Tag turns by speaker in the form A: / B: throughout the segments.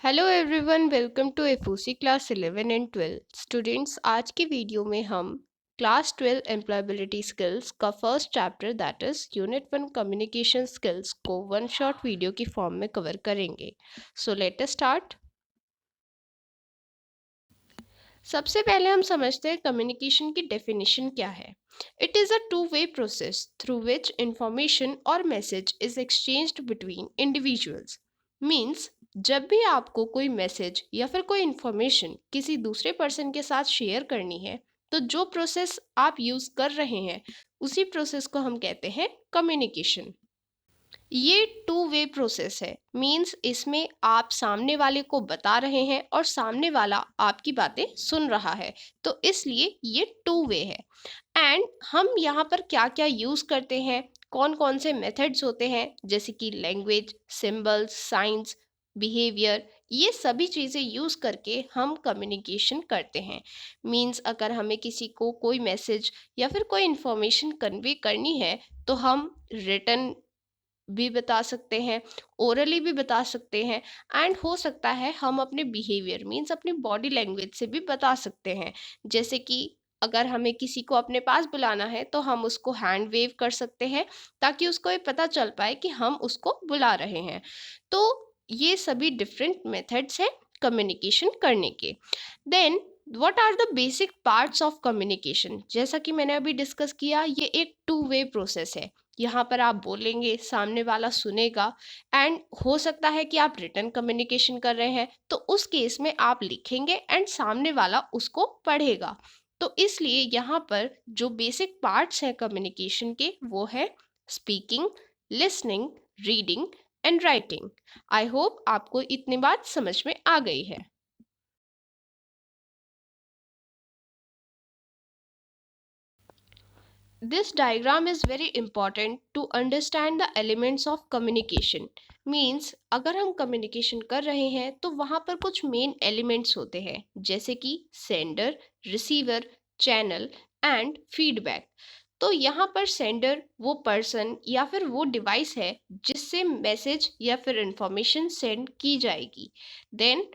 A: Hello everyone, welcome to FOC class 11 and 12 students. आज की video में हम क्लास 12 एम्प्लॉयबिलिटी स्किल्स का first chapter that is unit 1 communication skills को one shot video की form में कवर करेंगे। So let us start. सबसे पहले हम समझते हैं कम्युनिकेशन की डेफिनेशन क्या है। It is a two way process through which information और message is exchanged between individuals. Means जब भी आपको कोई मैसेज या फिर कोई इंफॉर्मेशन किसी दूसरे पर्सन के साथ शेयर करनी है, तो जो प्रोसेस आप यूज़ कर रहे हैं उसी प्रोसेस को हम कहते हैं कम्युनिकेशन। ये टू वे प्रोसेस है। मीन्स इसमें आप सामने वाले को बता रहे हैं और सामने वाला आपकी बातें सुन रहा है, तो इसलिए ये टू वे है। एंड हम यहाँ पर क्या क्या यूज़ करते हैं, कौन कौन से मेथड्स होते हैं, जैसे कि लैंग्वेज, सिंबल्स, साइंस, बिहेवियर, ये सभी चीज़ें यूज़ करके हम कम्युनिकेशन करते हैं। मीन्स अगर हमें किसी को कोई मैसेज या फिर कोई इंफॉर्मेशन कन्वे करनी है, तो हम रिटन भी बता सकते हैं, ओरली भी बता सकते हैं, एंड हो सकता है हम अपने बिहेवियर मीन्स अपनी बॉडी लैंग्वेज से भी बता सकते हैं। जैसे कि अगर हमें किसी को अपने पास बुलाना है तो हम उसको हैंड वेव कर सकते हैं, ताकि उसको ये पता चल पाए कि हम उसको बुला रहे हैं। तो ये सभी डिफरेंट मेथड्स हैं कम्युनिकेशन करने के। Then what are the basic parts of communication. जैसा कि मैंने अभी डिस्कस किया, ये एक टू वे प्रोसेस है। यहाँ पर आप बोलेंगे, सामने वाला सुनेगा, एंड हो सकता है कि आप रिटन कम्युनिकेशन कर रहे हैं, तो उस केस में आप लिखेंगे एंड सामने वाला उसको पढ़ेगा। तो इसलिए यहाँ पर जो बेसिक पार्ट्स हैं कम्युनिकेशन के, वो है speaking, listening, reading and writing. I hope आपको इतनी बात समझ में आ गई है। This diagram is very important to understand the elements of communication. Means अगर हम communication कर रहे हैं तो वहाँ पर कुछ main elements होते हैं, जैसे कि sender, receiver, channel and feedback। तो यहाँ पर सेंडर वो पर्सन या फिर वो डिवाइस है जिससे मैसेज या फिर इंफॉर्मेशन सेंड की जाएगी। देन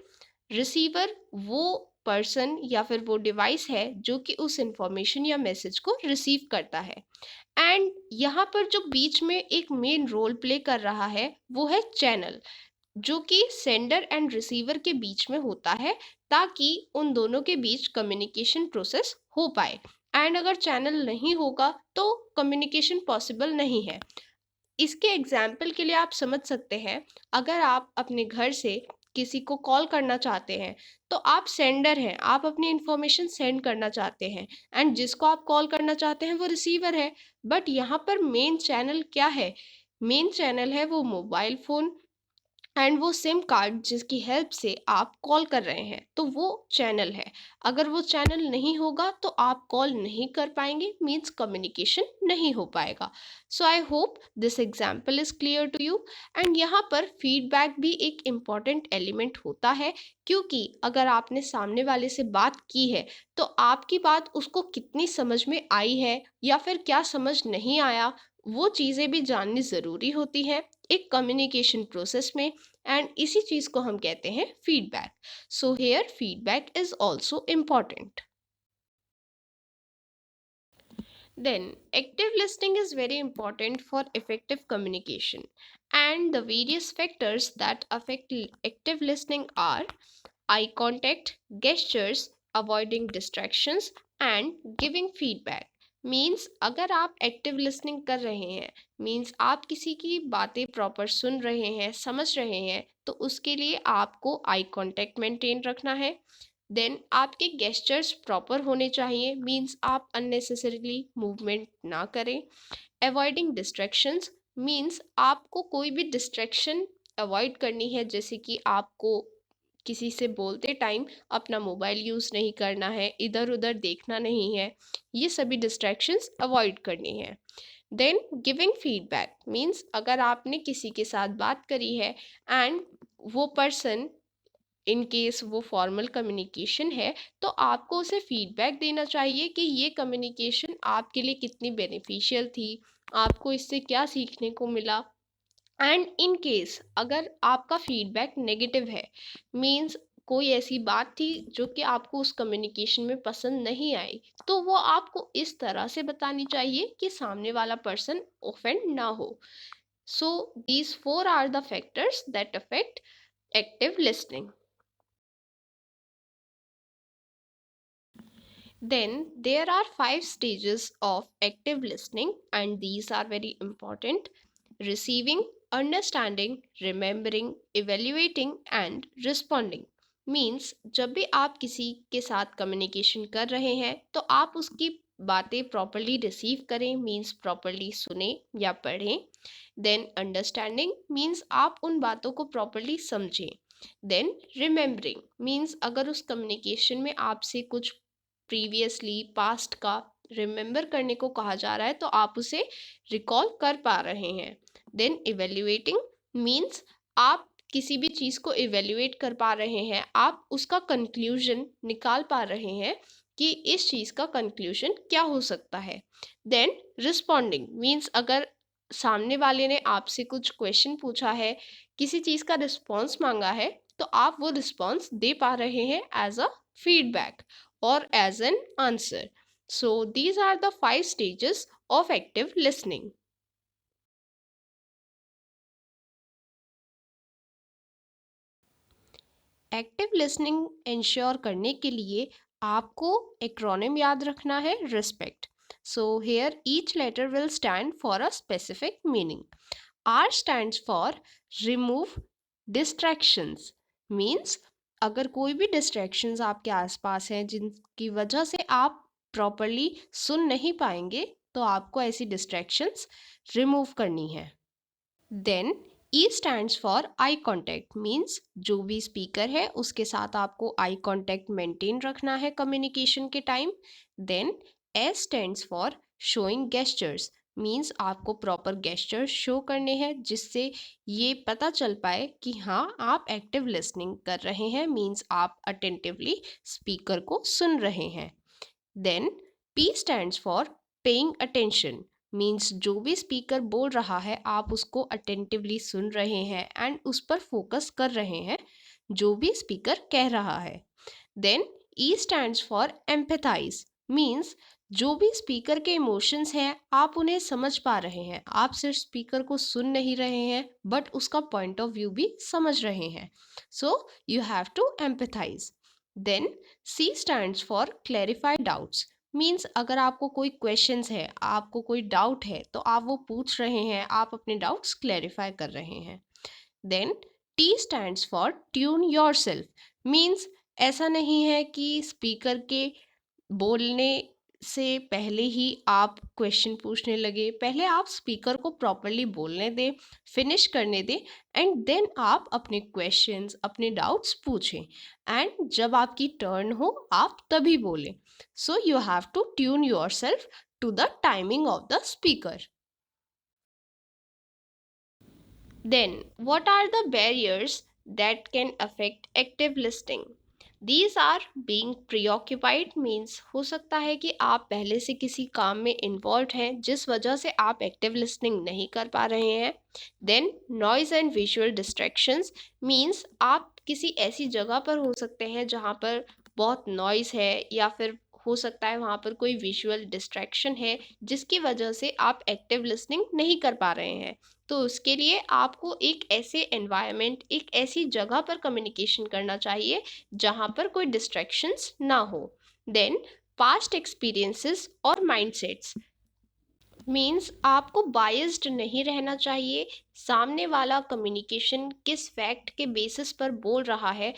A: रिसीवर वो पर्सन या फिर वो डिवाइस है जो कि उस इंफॉर्मेशन या मैसेज को रिसीव करता है। एंड यहाँ पर जो बीच में एक मेन रोल प्ले कर रहा है वो है चैनल, जो कि सेंडर एंड रिसीवर के बीच में होता है, ताकि उन दोनों के बीच कम्युनिकेशन प्रोसेस हो पाए। एंड अगर चैनल नहीं होगा तो कम्युनिकेशन पॉसिबल नहीं है। इसके एग्जाम्पल के लिए आप समझ सकते हैं, अगर आप अपने घर से किसी को कॉल करना चाहते हैं, तो आप सेंडर हैं, आप अपनी इंफॉर्मेशन सेंड करना चाहते हैं, एंड जिसको आप कॉल करना चाहते हैं वो रिसीवर है। बट यहाँ पर मेन चैनल क्या है? मेन चैनल है वो मोबाइल फ़ोन एंड वो सिम कार्ड जिसकी हेल्प से आप कॉल कर रहे हैं, तो वो चैनल है। अगर वो चैनल नहीं होगा तो आप कॉल नहीं कर पाएंगे, मीन्स कम्युनिकेशन नहीं हो पाएगा। So I hope this example is clear to you. And यहाँ पर फीडबैक भी एक इम्पॉर्टेंट एलिमेंट होता है, क्योंकि अगर आपने सामने वाले से बात की है तो आपकी बात उसको कितनी समझ में आई है या फिर क्या समझ नहीं आया, वो चीज़ें भी जाननी ज़रूरी होती हैं एक कम्युनिकेशन प्रोसेस में। एंड इसी चीज़ को हम कहते हैं feedback. So here feedback is also important. Then, active listening is very important for effective communication. And the various factors that affect active listening are eye contact, gestures, avoiding distractions, and giving feedback. Means अगर आप active listening कर रहे हैं, means आप किसी की बातें proper सुन रहे हैं, समझ रहे हैं, तो उसके लिए आपको आई कांटेक्ट मेंटेन रखना है। देन आपके गेस्चर्स प्रॉपर होने चाहिए, मीन्स आप अननेसेसरीली मूवमेंट ना करें। अवॉइडिंग डिस्ट्रैक्शंस मीन्स आपको कोई भी डिस्ट्रैक्शन अवॉइड करनी है, जैसे कि आपको किसी से बोलते टाइम अपना मोबाइल यूज़ नहीं करना है, इधर उधर देखना नहीं है, ये सभी डिस्ट्रैक्शंस अवॉइड करनी है। देन गिविंग फीडबैक मीन्स अगर आपने किसी के साथ बात करी है एंड वो पर्सन, इन केस वो फॉर्मल कम्युनिकेशन है, तो आपको उसे फीडबैक देना चाहिए कि ये कम्युनिकेशन आपके लिए कितनी बेनिफिशियल थी, आपको इससे क्या सीखने को मिला। एंड इन केस अगर आपका फीडबैक नेगेटिव है, मीन्स कोई ऐसी बात थी जो कि आपको उस कम्युनिकेशन में पसंद नहीं आई, तो वो आपको इस तरह से बतानी चाहिए कि सामने वाला पर्सन ऑफेंड ना हो. So these four are the factors that affect active listening. Then there are five stages of active listening, and these are very important: receiving, understanding, remembering, evaluating, and responding. Means जब भी आप किसी के साथ communication कर रहे हैं तो आप उसकी बातें प्रॉपरली रिसीव करें, मीन्स प्रॉपरली सुने या पढ़ें. देन अंडरस्टैंडिंग मीन्स आप उन बातों को प्रॉपरली समझें. देन रिमेम्बरिंग मीन्स अगर उस कम्युनिकेशन में आपसे कुछ प्रीवियसली पास्ट का रिमेम्बर करने को कहा जा रहा है तो आप उसे रिकॉल कर पा रहे हैं. देन इवेल्युएटिंग मीन्स आप किसी भी चीज़ को इवेल्युएट कर पा रहे हैं, आप उसका कंक्लूजन निकाल पा रहे हैं कि इस चीज़ का कंक्लूजन क्या हो सकता है. देन रिस्पॉन्डिंग मीन्स अगर सामने वाले ने आपसे कुछ क्वेश्चन पूछा है, किसी चीज़ का रिस्पॉन्स मांगा है, तो आप वो रिस्पॉन्स दे पा रहे हैं as a feedback or as an answer. So, these are the five stages of active listening. Active listening ensure करने के लिए आपको एक्रोनिम याद रखना है, respect. So here each letter will stand for a specific meaning. R stands for remove distractions. Means अगर कोई भी डिस्ट्रैक्शंस आपके आसपास हैं जिनकी वजह से आप प्रॉपरली सुन नहीं पाएंगे, तो आपको ऐसी डिस्ट्रैक्शंस रिमूव करनी है. Then E stands for eye contact. Means जो भी स्पीकर है उसके साथ आपको आई कॉन्टैक्ट मेंटेन रखना है कम्युनिकेशन के time. Then S stands for showing gestures. Means आपको प्रॉपर गेस्चर्स शो करने हैं जिससे ये पता चल पाए कि हाँ आप एक्टिव लिसनिंग कर रहे हैं, मीन्स आप अटेंटिवली स्पीकर को सुन रहे हैं. Then P stands for paying attention. Means जो भी स्पीकर बोल रहा है आप उसको अटेंटिवली सुन रहे हैं एंड उस पर फोकस कर रहे हैं जो भी स्पीकर कह रहा है. Then E stands for empathise. Means जो भी स्पीकर के इमोशंस हैं आप उन्हें समझ पा रहे हैं, आप सिर्फ स्पीकर को सुन नहीं रहे हैं बट उसका पॉइंट ऑफ व्यू भी समझ रहे हैं. So you have to empathise. Then C stands for clarify doubts. Means अगर आपको कोई क्वेश्चंस है, आपको कोई डाउट है तो आप वो पूछ रहे हैं, आप अपने डाउट्स क्लैरिफाई कर रहे हैं. Then T stands for tune yourself. Means ऐसा नहीं है कि स्पीकर के बोलने से पहले ही आप क्वेश्चन पूछने लगे. पहले आप स्पीकर को प्रॉपरली बोलने दें, फिनिश करने दें एंड देन आप अपने क्वेश्चंस, अपने डाउट्स पूछें. एंड जब आपकी टर्न हो आप तभी बोलें. So you have to tune yourself to the timing of the speaker. Then, what are the barriers that can affect active listening? These are being preoccupied. Means हो सकता है कि आप पहले से किसी काम में इन्वॉल्व हैं जिस वजह से आप एक्टिव लिसनिंग नहीं कर पा रहे हैं. Then noise and visual distractions. Means आप किसी ऐसी जगह पर हो सकते हैं जहाँ पर बहुत नॉइज है या फिर हो सकता है वहाँ पर कोई विजुअल डिस्ट्रैक्शन है जिसकी वजह से आप एक्टिव लिसनिंग नहीं कर पा रहे हैं. तो उसके लिए आपको एक ऐसे एनवायरनमेंट, एक ऐसी जगह पर कम्युनिकेशन करना चाहिए जहाँ पर कोई डिस्ट्रैक्शंस ना हो. देन पास्ट एक्सपीरियंसेस और माइंडसेट्स. मीन्स आपको बायस्ड नहीं रहना चाहिए. सामने वाला कम्युनिकेशन किस फैक्ट के बेसिस पर बोल रहा है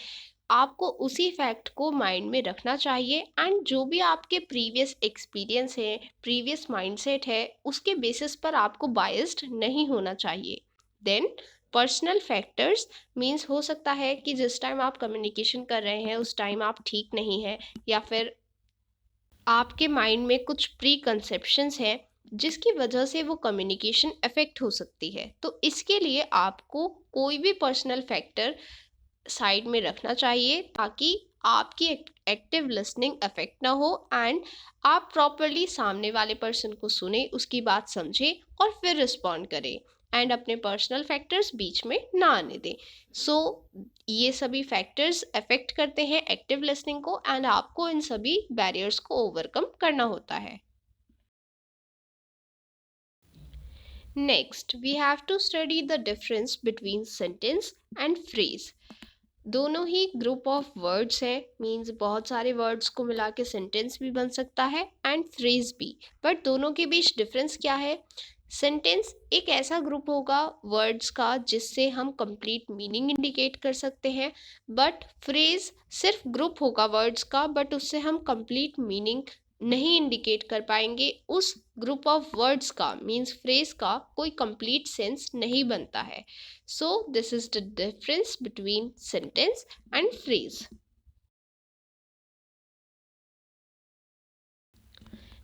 A: आपको उसी फैक्ट को माइंड में रखना चाहिए. एंड जो भी आपके प्रीवियस एक्सपीरियंस है, प्रीवियस माइंडसेट है, उसके बेसिस पर आपको बायस्ड नहीं होना चाहिए. Then personal factors. मीन्स हो सकता है कि जिस टाइम आप कम्युनिकेशन कर रहे हैं उस टाइम आप ठीक नहीं है या फिर आपके माइंड में कुछ प्री कंसेप्शंस हैं जिसकी वजह से वो कम्युनिकेशन अफेक्ट हो सकती है. तो इसके लिए आपको कोई भी पर्सनल फैक्टर साइड में रखना चाहिए ताकि आपकी एक्टिव लिसनिंग अफेक्ट ना हो एंड आप प्रॉपरली सामने वाले पर्सन को सुने, उसकी बात समझें और फिर रिस्पॉन्ड करें. एंड अपने पर्सनल फैक्टर्स बीच में ना आने दें। सो ये सभी फैक्टर्स अफेक्ट करते हैं एक्टिव लिसनिंग को एंड आपको इन सभी बैरियर्स को ओवरकम करना होता है। Next we have to study the difference between sentence and phrase. दोनों ही ग्रुप ऑफ वर्ड्स हैं, मीन्स बहुत सारे वर्ड्स को मिला के सेंटेंस भी बन सकता है एंड फ्रेज भी, बट दोनों के बीच डिफरेंस क्या है? सेंटेंस एक ऐसा ग्रुप होगा वर्ड्स का जिससे हम कंप्लीट मीनिंग इंडिकेट कर सकते हैं, बट फ्रेज सिर्फ ग्रुप होगा वर्ड्स का, बट उससे हम कंप्लीट मीनिंग नहीं इंडिकेट कर पाएंगे। उस ग्रुप ऑफ वर्ड्स का मीन्स फ्रेज का कोई कंप्लीट सेंस नहीं बनता है। So this is the difference between sentence and phrase.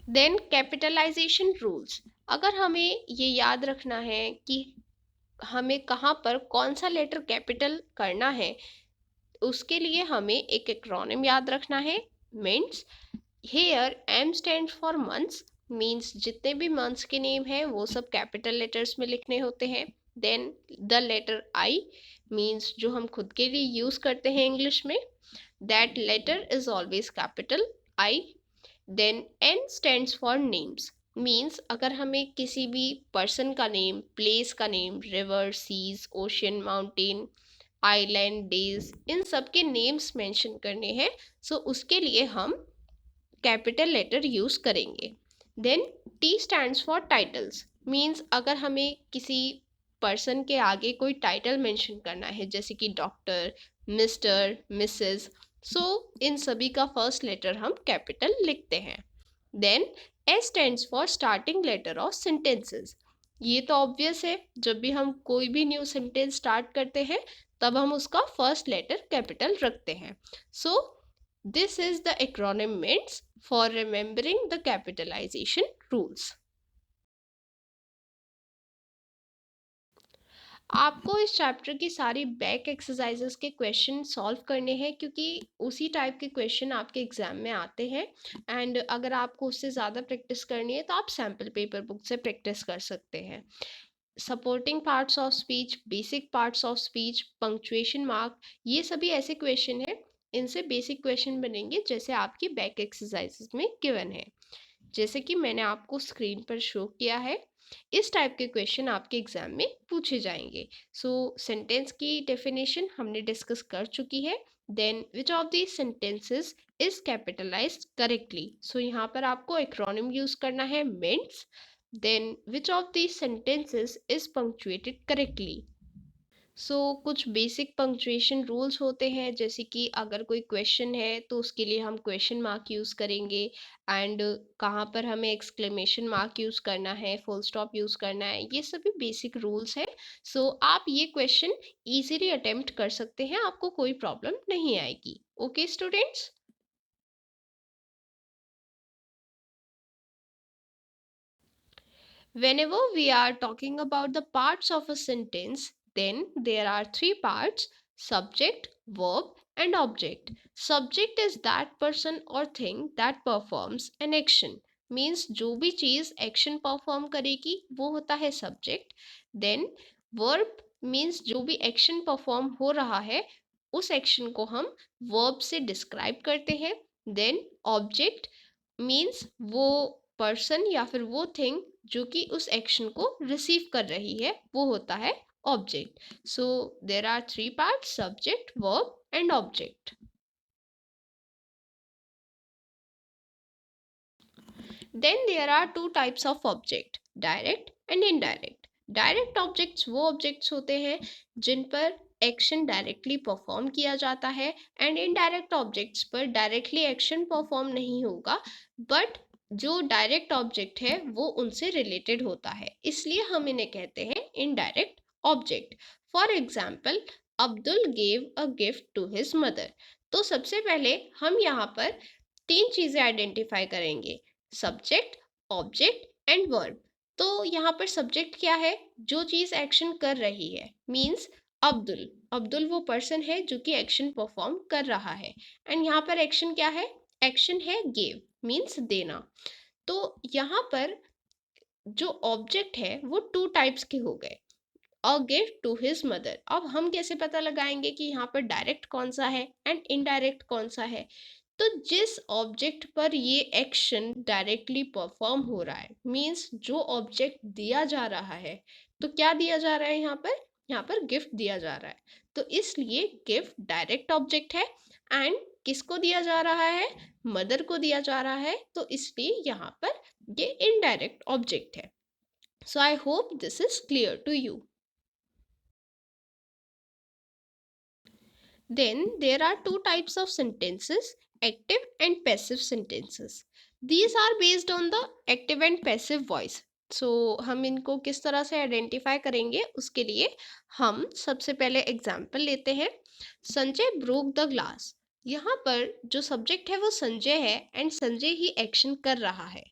A: Then capitalization rules. अगर हमें ये याद रखना है कि हमें कहाँ पर कौन सा लेटर कैपिटल करना है, उसके लिए हमें एक एक्रोनिम याद रखना है, means here M stand for months, means जितने भी मंथ्स के नेम हैं वो सब कैपिटल लेटर्स में लिखने होते हैं। Then the letter I, means जो हम खुद के लिए यूज करते हैं इंग्लिश में, that letter is always capital I. Then N stands for names, means अगर हमें किसी भी पर्सन का नेम, प्लेस का name, river, seas, ocean, mountain, island, days, इन सब के नेम्स मेंशन करने हैं, सो उसके लिए हम कैपिटल लेटर यूज करेंगे। Then T stands for titles, means अगर हमें किसी पर्सन के आगे कोई टाइटल मेंशन करना है जैसे कि डॉक्टर, मिस्टर, मिसेस, सो इन सभी का फर्स्ट लेटर हम कैपिटल लिखते हैं। Then S stands for starting letter of sentences. ये तो ऑब्वियस है, जब भी हम कोई भी न्यू सेंटेंस स्टार्ट करते हैं तब हम उसका फर्स्ट लेटर कैपिटल रखते हैं। सो this is the acronym means for remembering the capitalization rules. आपको इस चैप्टर की सारी बैक एक्सरसाइजेस के क्वेश्चन सॉल्व करने हैं, क्योंकि उसी टाइप के क्वेश्चन आपके एग्जाम में आते हैं। एंड अगर आपको उससे ज़्यादा प्रैक्टिस करनी है तो आप सैम्पल पेपर बुक से प्रैक्टिस कर सकते हैं। Supporting parts of speech, basic parts of speech, punctuation mark, ये सभी ऐसे क्वेश्चन हैं, इनसे बेसिक क्वेश्चन बनेंगे जैसे आपकी बैक एक्सरसाइजेस में गिवन है। जैसे कि मैंने आपको स्क्रीन पर शो किया है, इस टाइप के क्वेश्चन आपके एग्जाम में पूछे जाएंगे। सो सेंटेंस की डेफिनेशन हमने डिस्कस कर चुकी है। Then which of the sentences is capitalised correctly, so यहाँ पर आपको एक्रोनिम यूज करना है, MINTS. Then which of the sentences is punctuated correctly. So कुछ बेसिक पंक्चुएशन रूल्स होते हैं, जैसे कि अगर कोई क्वेश्चन है तो उसके लिए हम क्वेश्चन मार्क यूज़ करेंगे, एंड कहाँ पर हमें एक्सक्लेमेशन मार्क यूज़ करना है, फुल स्टॉप यूज़ करना है, ये सभी बेसिक रूल्स हैं। सो आप ये क्वेश्चन इजीली अटेम्प्ट कर सकते हैं, आपको कोई प्रॉब्लम नहीं आएगी। Okay students. Whenever we are talking about the parts of a sentence, then there are three parts: subject, verb, and object. Subject is that person or thing that performs an action. Means जो भी चीज action perform करेगी वो होता है subject. Then verb means जो भी action perform हो रहा है उस action को हम verb से describe करते हैं. Then object मीन्स वो पर्सन या फिर वो थिंग जो कि उस एक्शन को रिसीव कर रही है वो होता है object. So there are three part: subject, verb and object. Then there are two types of object: direct and indirect. Direct objects वो ऑब्जेक्ट्स होते हैं जिन पर एक्शन डायरेक्टली परफॉर्म किया जाता है, एंड इनडायरेक्ट ऑब्जेक्ट्स पर डायरेक्टली एक्शन परफॉर्म नहीं होगा, बट जो डायरेक्ट ऑब्जेक्ट है वो उनसे रिलेटेड होता है, इसलिए हम इन्हें कहते हैं indirect object. For example, Abdul gave a gift to his mother. तो सबसे पहले हम यहाँ पर तीन चीजें आइडेंटिफाई करेंगे: सब्जेक्ट, ऑब्जेक्ट एंड वर्ब। तो यहाँ पर सब्जेक्ट क्या है? जो चीज एक्शन कर रही है, मीन्स अब्दुल। अब्दुल वो पर्सन है जो कि एक्शन परफॉर्म कर रहा है, एंड यहाँ पर एक्शन क्या है? एक्शन है गिव, मीन्स देना। तो यहाँ पर जो ऑब्जेक्ट है वो टू टाइप्स के हो गए। A gift to his mother. अब हम कैसे पता लगाएंगे कि यहाँ पर डायरेक्ट कौन सा है एंड इनडायरेक्ट कौन सा है? तो जिस ऑब्जेक्ट पर ये एक्शन डायरेक्टली परफॉर्म हो रहा है, मीन्स जो ऑब्जेक्ट दिया जा रहा है, तो क्या दिया जा रहा है यहाँ पर? यहाँ पर गिफ्ट दिया जा रहा है, तो इसलिए गिफ्ट डायरेक्ट ऑब्जेक्ट है। एंड किसको दिया जा रहा है? मदर को दिया जा रहा है, तो इसलिए यहाँ पर ये इनडायरेक्ट ऑब्जेक्ट है। So I hope this is clear to you. Then there are two types of sentences, active and passive sentences. These are based on the active and passive voice. So हम इनको किस तरह से identify करेंगे, उसके लिए हम सबसे पहले एग्जाम्पल लेते हैं। Sanjay broke the glass. यहाँ पर जो सब्जेक्ट है वो संजय है एंड संजय ही एक्शन कर रहा है।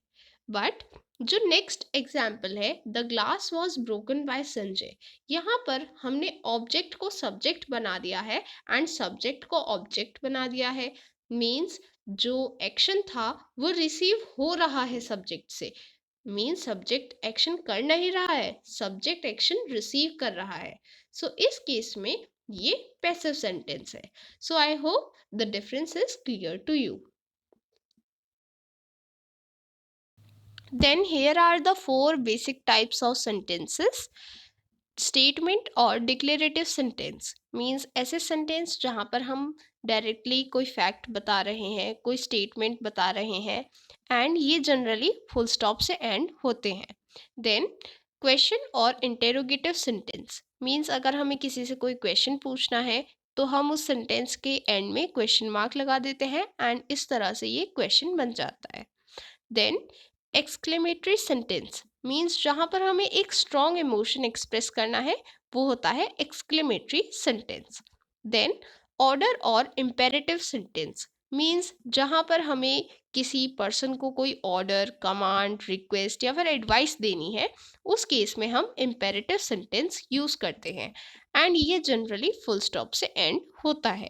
A: बट जो नेक्स्ट एग्जाम्पल है, the glass was broken by Sanjay, यहाँ पर हमने ऑब्जेक्ट को सब्जेक्ट बना दिया है एंड सब्जेक्ट को ऑब्जेक्ट बना दिया है। मीन्स जो एक्शन था वो रिसीव हो रहा है सब्जेक्ट से। मीन्स सब्जेक्ट एक्शन कर नहीं रहा है, सब्जेक्ट एक्शन रिसीव कर रहा है। सो इस केस में ये पैसिव सेंटेंस है। So I hope the difference is clear to you. Then here are the four basic types of sentences. Statement और डिक्लेरेटिव सेंटेंस मीन्स ऐसे सेंटेंस जहाँ पर हम डायरेक्टली कोई फैक्ट बता रहे हैं, कोई स्टेटमेंट बता रहे हैं एंड ये जनरली फुल स्टॉप से एंड होते हैं। देन क्वेश्चन और इंटेरोगेटिव सेंटेंस मीन्स अगर हमें किसी से कोई क्वेश्चन पूछना है तो हम उस सेंटेंस के एंड में क्वेश्चन मार्क लगा देते हैं एंड इस तरह से ये क्वेश्चन बन जाता है। देन एक्सक्लेमेटरी सेंटेंस मीन्स जहाँ पर हमें एक स्ट्रॉन्ग इमोशन एक्सप्रेस करना है, वो होता है एक्सक्लेमेटरी सेंटेंस। देन ऑर्डर और इम्पेरेटिव सेंटेंस मीन्स जहाँ पर हमें किसी पर्सन को कोई ऑर्डर, कमांड, रिक्वेस्ट या फिर एडवाइस देनी है, उस केस में हम इम्पेरेटिव सेंटेंस यूज करते हैं एंड ये जनरली फुल स्टॉप से एंड होता है।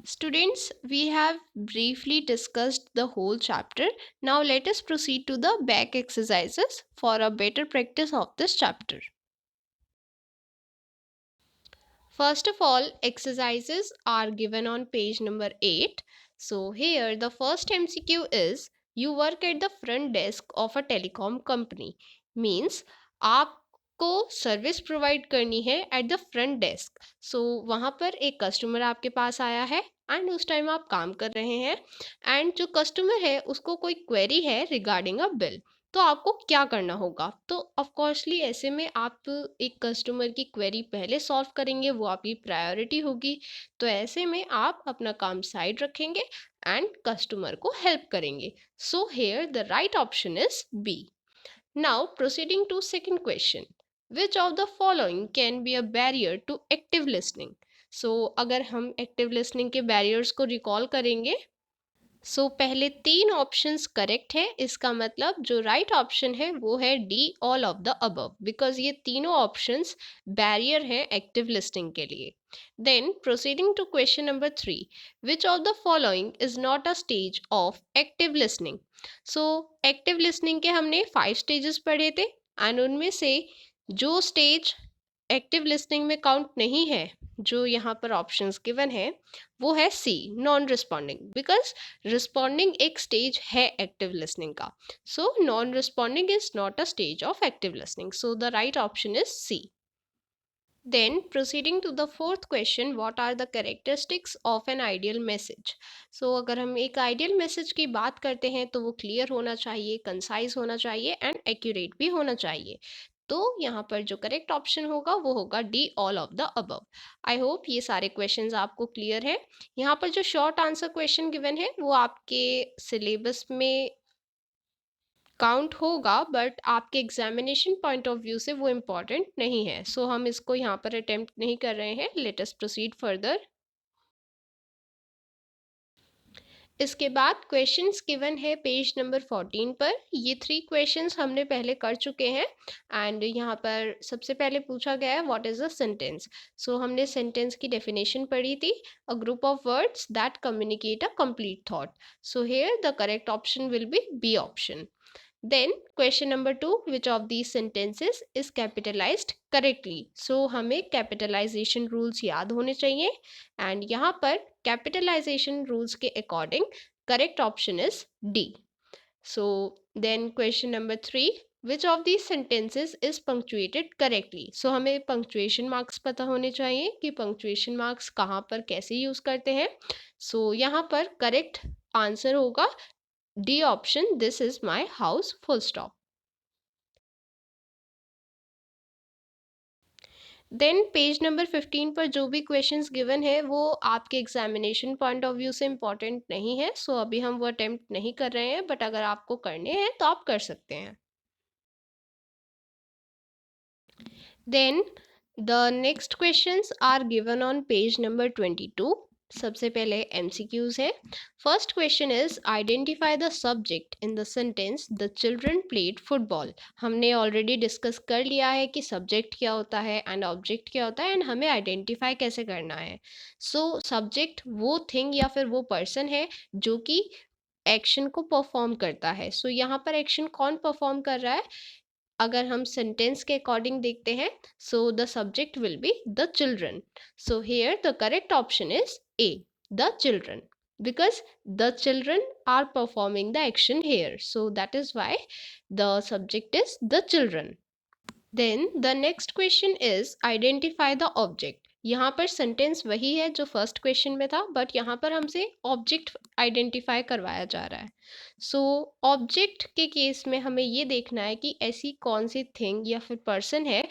A: Students, we have briefly discussed the whole chapter. Now let us proceed to the back exercises for a better practice of this chapter. First of all, exercises are given on page number 8. So here the first MCQ is, you work at the front desk of a telecom company. Means आपको service provide करनी है at the front desk. सो वहाँ पर एक customer आपके पास आया है and उस टाइम आप काम कर रहे हैं एंड जो कस्टमर है उसको कोई क्वेरी है रिगार्डिंग अ बिल। तो आपको क्या करना होगा? तो ऑफकोर्सली ऐसे में आप एक कस्टमर की क्वेरी पहले सॉल्व करेंगे, वो आपकी प्रायोरिटी होगी। तो ऐसे में आप अपना काम साइड रखेंगे एंड कस्टमर को हेल्प करेंगे। So here the right option is B. Now proceeding to second question, which of the following can be a barrier to active listening? So अगर हम एक्टिव लिसनिंग के बैरियर्स को recall करेंगे, पहले तीन options correct है, इसका मतलब जो राइट ऑप्शन है वो है D, all of the above, because ये तीनों ऑप्शंस बैरियर है एक्टिव लिसनिंग के लिए। Then proceeding to question number 3, which of the following is not a stage of active listening? Active listening के हमने 5 स्टेजेस पढ़े थे एंड उनमें से जो स्टेज एक्टिव लिसनिंग में काउंट नहीं है, जो यहाँ पर ऑप्शंस गिवन है, वो है C, non responding, because responding एक स्टेज है एक्टिव लिसनिंग का। So non responding is not a stage of active listening, so the right option is C. Then proceeding to the fourth question, what are the characteristics of an ideal message? अगर हम एक ideal message की बात करते हैं तो वो clear होना चाहिए, कंसाइज होना चाहिए एंड एक्यूरेट भी होना चाहिए। तो यहाँ पर जो करेक्ट ऑप्शन होगा वो होगा D, all of the above. I hope ये सारे क्वेश्चंस आपको क्लियर है। यहाँ पर जो शॉर्ट आंसर क्वेश्चन गिवन है वो आपके सिलेबस में काउंट होगा, बट आपके एग्जामिनेशन पॉइंट ऑफ व्यू से वो इम्पॉर्टेंट नहीं है। हम इसको यहाँ पर अटेम्प्ट नहीं कर रहे हैं। Let us proceed further. इसके बाद क्वेश्चंस गिवन है पेज नंबर 14 पर। ये 3 क्वेश्चंस हमने पहले कर चुके हैं एंड यहाँ पर सबसे पहले पूछा गया है व्हाट इज अ सेंटेंस। हमने सेंटेंस की डेफिनेशन पढ़ी थी, a group of words that communicate a complete thought. Here the correct option will be B option. Then question number 2, which of these sentences is capitalised correctly. So हमें capitalisation rules याद होने चाहिए एंड यहाँ पर capitalisation rules के according correct option is D. So then question number 3, which of these sentences is punctuated correctly. So हमें punctuation marks पता होने चाहिए कि पंक्चुएशन मार्क्स कहाँ पर कैसे यूज करते हैं। सो यहाँ पर करेक्ट आंसर होगा D option, this is my house full stop. Then page number 15 पर जो भी क्वेश्चंस गिवन है वो आपके एग्जामिनेशन पॉइंट ऑफ व्यू से इम्पॉर्टेंट नहीं है, सो अभी हम वो अटेम्प्ट नहीं कर रहे हैं, बट अगर आपको करने हैं तो आप कर सकते हैं। Then the next questions are given on page number 22। सबसे पहले एमसीक्यूज है। First question is identify the subject in the sentence the children played football. हमने ऑलरेडी डिस्कस कर लिया है कि सब्जेक्ट क्या होता है एंड ऑब्जेक्ट क्या होता है एंड हमें आइडेंटिफाई कैसे करना है। सो सब्जेक्ट वो थिंग या फिर वो पर्सन है जो कि एक्शन को परफॉर्म करता है। सो यहाँ पर एक्शन कौन परफॉर्म कर रहा है? अगर हम सेंटेंस के अकॉर्डिंग देखते हैं, so the subject will be the children. So here the correct option is a, the children, because the children are performing the action here, so that is why the subject is the children. Then the next question is identify the object. यहाँ पर sentence वही है जो first question में था, but यहाँ पर हमसे ऑब्जेक्ट आइडेंटिफाई करवाया जा रहा है। सो ऑब्जेक्ट के केस में हमें ये देखना है कि ऐसी कौन सी थिंग या फिर पर्सन है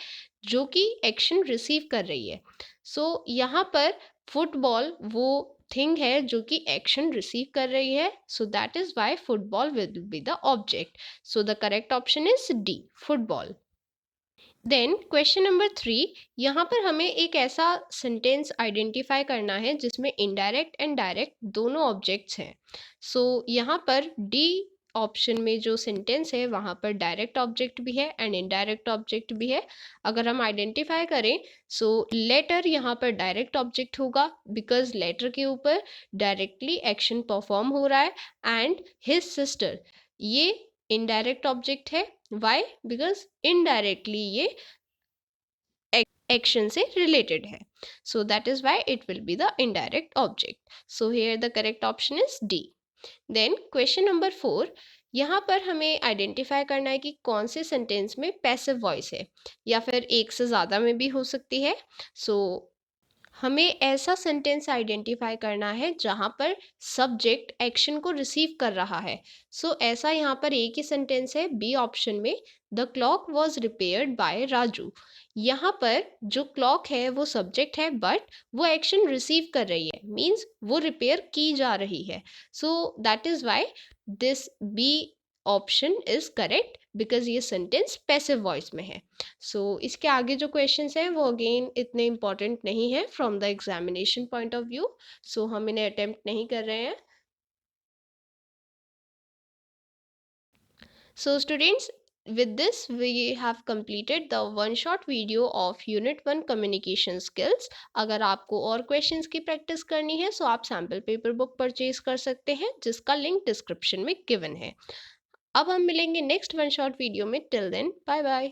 A: जो कि एक्शन रिसीव कर रही है। सो यहाँ पर फुटबॉल वो थिंग है जो कि एक्शन रिसीव कर रही है, so that is why football will be the object. So the correct option is D, football. Then question number 3, यहाँ पर हमें एक ऐसा सेंटेंस आइडेंटिफाई करना है जिसमें इनडायरेक्ट एंड डायरेक्ट दोनों ऑब्जेक्ट्स हैं। सो यहाँ पर डी ऑप्शन में जो सेंटेंस है वहाँ पर डायरेक्ट ऑब्जेक्ट भी है एंड इनडायरेक्ट ऑब्जेक्ट भी है। अगर हम आइडेंटिफाई करें, सो लेटर यहाँ पर डायरेक्ट ऑब्जेक्ट होगा बिकॉज लेटर के ऊपर डायरेक्टली एक्शन परफॉर्म हो रहा है एंड हिज सिस्टर ये इनडायरेक्ट ऑब्जेक्ट है। वाई? बिकॉज इनडायरेक्टली ये एक्शन से रिलेटेड है, so that is why it will be the indirect object. So here the correct option is D. Then question number 4, यहाँ पर हमें आइडेंटिफाई करना है कि कौन से सेंटेंस में पैसिव वॉइस है या फिर एक से ज़्यादा में भी हो सकती है। सो हमें ऐसा सेंटेंस आइडेंटिफाई करना है जहाँ पर सब्जेक्ट एक्शन को रिसीव कर रहा है। सो ऐसा यहाँ पर एक ही सेंटेंस है बी ऑप्शन में, the clock was repaired bye Raju. यहाँ पर जो क्लॉक है वो सब्जेक्ट है बट वो एक्शन रिसीव कर रही है, मीन्स वो रिपेयर की जा रही है। So that is why this B option is correct because ये सेंटेंस पैसिव वॉइस में है। सो इसके आगे जो क्वेश्चंस हैं वो अगेन इतने इंपॉर्टेंट नहीं है from the examination point of view, so हम इन्हें अटेम्प्ट नहीं कर रहे हैं। So students, with this we have completed the one shot video of unit 1 communication skills. अगर आपको और क्वेश्चंस की प्रैक्टिस करनी है सो आप सैम्पल पेपर बुक परचेज कर सकते हैं जिसका लिंक डिस्क्रिप्शन में गिवन है। अब हम मिलेंगे नेक्स्ट वन शॉट वीडियो में। Till then bye bye.